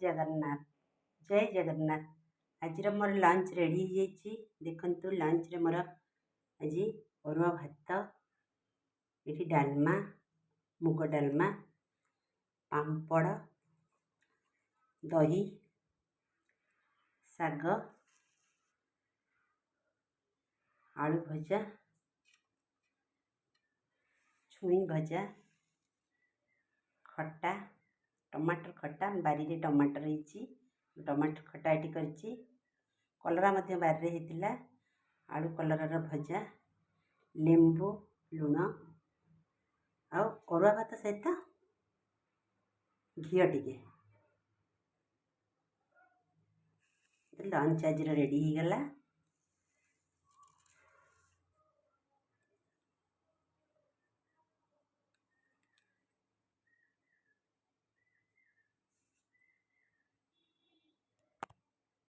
जगन्नाथ जय जगन्नाथ। आज मोर lunch ready हो जाइए। देखु लंच रे मोर आज अरुआ भात, ये डालमा, मुग डालमा, पांपड़, दही, साग, आलू भजा, छुई भजा, खट्टा, टमाटर खट्टा बारी रे टमाटर रही, टमाटर खट्टा ये कर कलरा बारी रे होता, आलू कलरार भजा, लेंबू, लुण आरुआ भात सहित घी टिके लंच आज रेडी हो गला।